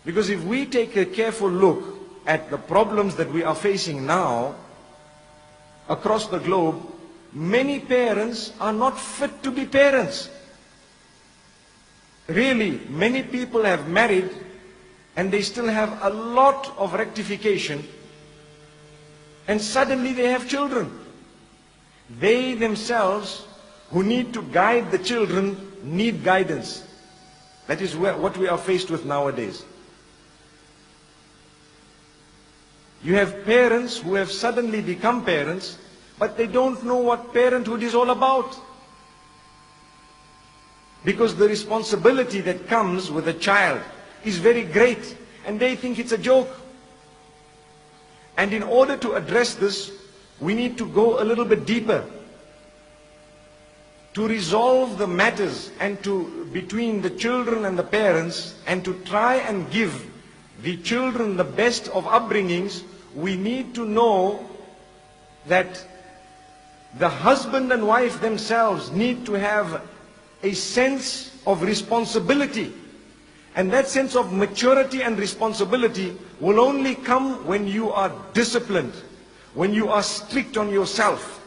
Because if we take a careful look at the problems that we are facing now across the globe, many parents are not fit to be parents. Really, many people have married and they still have a lot of rectification, and suddenly they have children. They themselves, who need to guide the children, need guidance. That is what we are faced with nowadays. You have parents who have suddenly become parents, but they don't know what parenthood is all about. Because the responsibility that comes with a child is very great, and they think it's a joke. And in order to address this, we need to go a little bit deeper to resolve the matters and between the children and the parents, and to try and give the children the best of upbringings. We need to know that the husband and wife themselves need to have a sense of responsibility. And that sense of maturity and responsibility will only come when you are disciplined, when you are strict on yourself.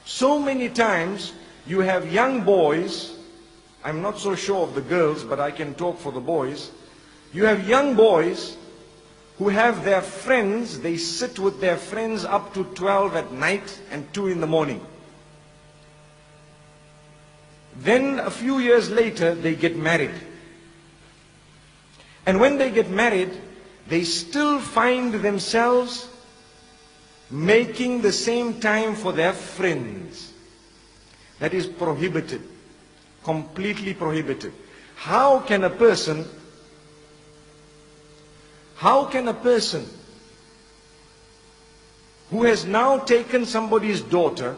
So many times you have young boys, I'm not so sure of the girls, but I can talk for the boys. You have young boys who have their friends, they sit with their friends up to 12 at night and 2 in the morning. Then a few years later, they get married. And when they get married, they still find themselves making the same time for their friends. That is prohibited, completely prohibited. How can a person who has now taken somebody's daughter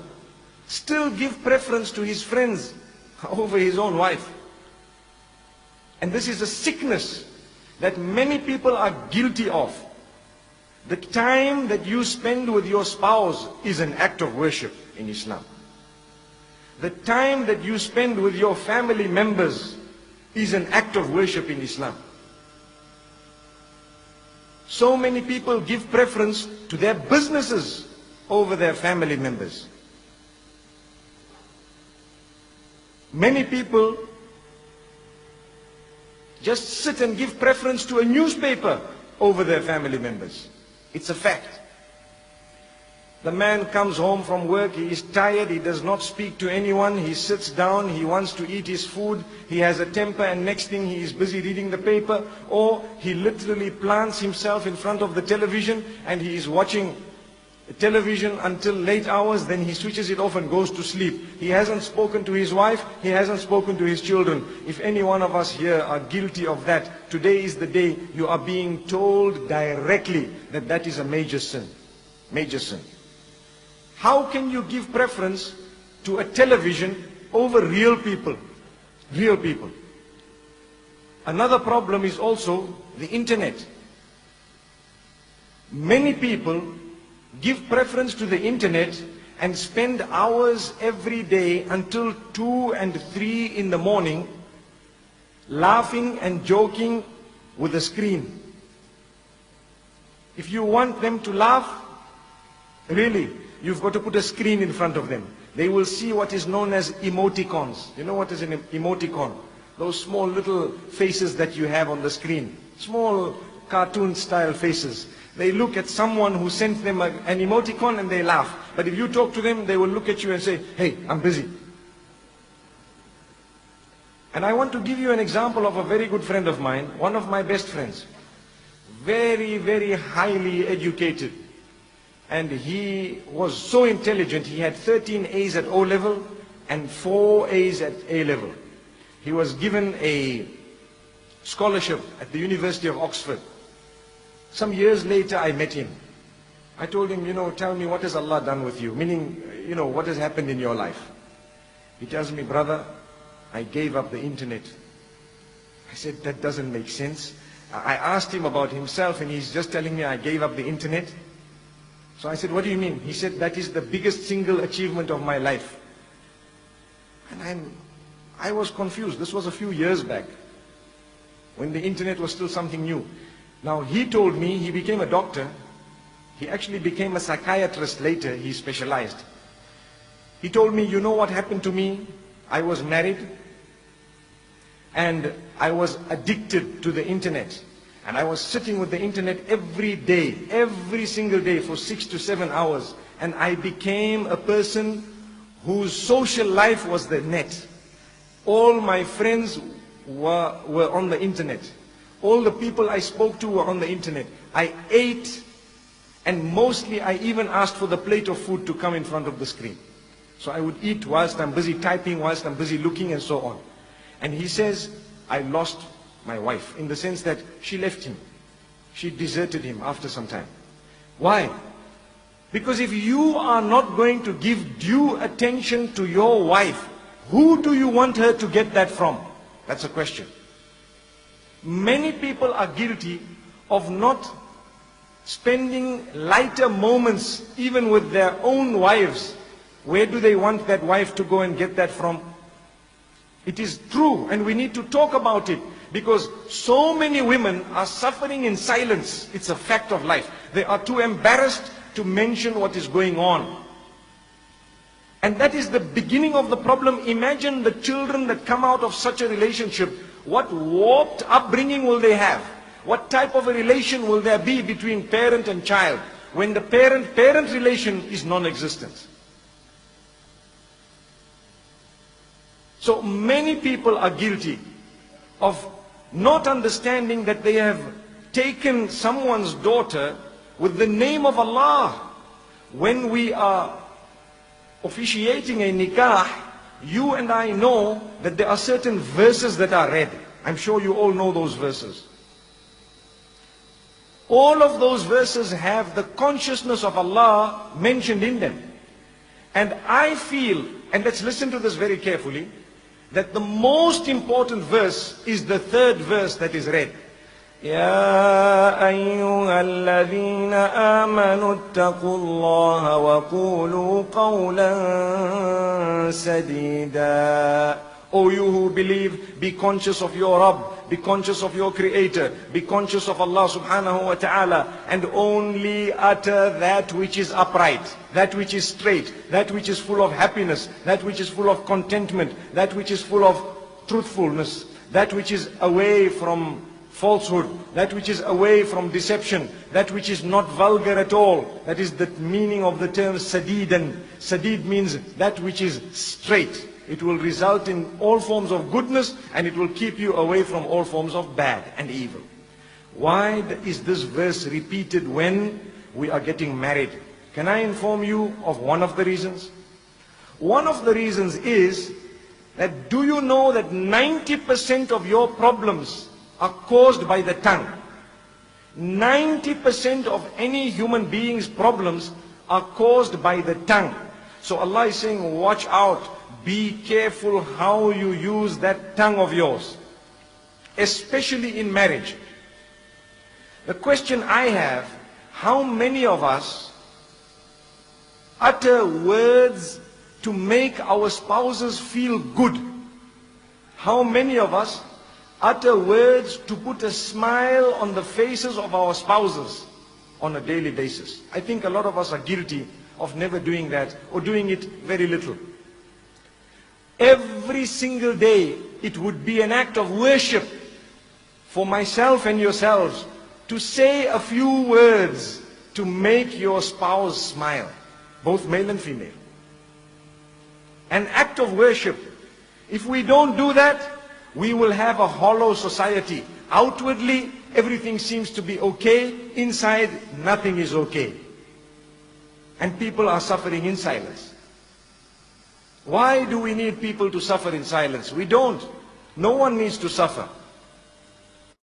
still give preference to his friends over his own wife? And this is a sickness that many people are guilty of. The time that you spend with your spouse is an act of worship in Islam. The time that you spend with your family members is an act of worship in Islam. So many people give preference to their businesses over their family members. Many people just sit and give preference to a newspaper over their family members. It's a fact. The man comes home from work, he is tired, he does not speak to anyone, he sits down, he wants to eat his food, he has a temper, and next thing he is busy reading the paper, or he literally plants himself in front of the television and he is watching television until late hours, then he switches it off and goes to sleep. He hasn't spoken to his wife, he hasn't spoken to his children. If any one of us here are guilty of that, today is the day you are being told directly that that is a major sin. Major sin. How can you give preference to a television over real people? Real people. Another problem is also the internet. Many people give preference to the internet and spend hours every day until 2 and 3 in the morning laughing and joking with the screen. If you want them to laugh, really, you've got to put a screen in front of them. They will see what is known as emoticons. You know what is an emoticon? Those small little faces that you have on the screen. Small cartoon style faces. They look at someone who sent them an emoticon and they laugh. But if you talk to them, they will look at you and say, hey, I'm busy. And I want to give you an example of a very good friend of mine, one of my best friends. Very, very highly educated. And he was so intelligent, he had 13 A's at O level and 4 A's at A level. He was given a scholarship at the University of Oxford. Some years later, I met him. I told him, tell me, what has Allah done with you? Meaning, what has happened in your life? He tells me, brother, I gave up the internet. I said, that doesn't make sense. I asked him about himself and he's just telling me I gave up the internet. So I said, what do you mean? He said, that is the biggest single achievement of my life. And I was confused. This was a few years back, when the internet was still something new. Now he told me, he became a doctor. He actually became a psychiatrist later, he specialized. He told me, you know what happened to me? I was married and I was addicted to the internet. And I was sitting with the internet every day, every single day for 6 to 7 hours. And I became a person whose social life was the net. All my friends were on the internet. All the people I spoke to were on the internet. I ate, and mostly I even asked for the plate of food to come in front of the screen. So I would eat whilst I'm busy typing, whilst I'm busy looking and so on. And he says, I lost my wife, in the sense that she left him. She deserted him after some time. Why? Because if you are not going to give due attention to your wife, who do you want her to get that from? That's a question. Many people are guilty of not spending lighter moments even with their own wives. Where do they want that wife to go and get that from? It is true, and we need to talk about it, because so many women are suffering in silence. It's a fact of life. They are too embarrassed to mention what is going on. And that is the beginning of the problem. Imagine the children that come out of such a relationship. What warped upbringing will they have? What type of a relation will there be between parent and child when the parent-parent relation is non-existent? So many people are guilty of not understanding that they have taken someone's daughter with the name of Allah. When we are officiating a nikah, you and I know that there are certain verses that are read. I'm sure you all know those verses. All of those verses have the consciousness of Allah mentioned in them. And I feel, and let's listen to this very carefully, that the most important verse is the third verse that is read. يا أيها الذين آمنوا اتقوا الله وقولوا قولا سديدا. O you who believe, be conscious of your Rabb, be conscious of your Creator, be conscious of Allah subhanahu wa ta'ala, and only utter that which is upright, that which is straight, that which is full of happiness, that which is full of contentment, that which is full of truthfulness, that which is away from falsehood, that which is away from deception, that which is not vulgar at all. That is the meaning of the term sadidan. Sadid means that which is straight. It will result in all forms of goodness, and it will keep you away from all forms of bad and evil. Why is this verse repeated when we are getting married? Can I inform you of one of the reasons? One of the reasons is that, do you know that 90% of your problems are caused by the tongue? 90% of any human being's problems are caused by the tongue. So Allah is saying, watch out. Be careful how you use that tongue of yours, especially in marriage. The question I have, how many of us utter words to make our spouses feel good? How many of us utter words to put a smile on the faces of our spouses on a daily basis? I think a lot of us are guilty of never doing that, or doing it very little. Every single day, it would be an act of worship for myself and yourselves to say a few words to make your spouse smile, both male and female. An act of worship. If we don't do that, we will have a hollow society. Outwardly, everything seems to be okay. Inside, nothing is okay. And people are suffering in silence. Why do we need people to suffer in silence? We don't. No one needs to suffer.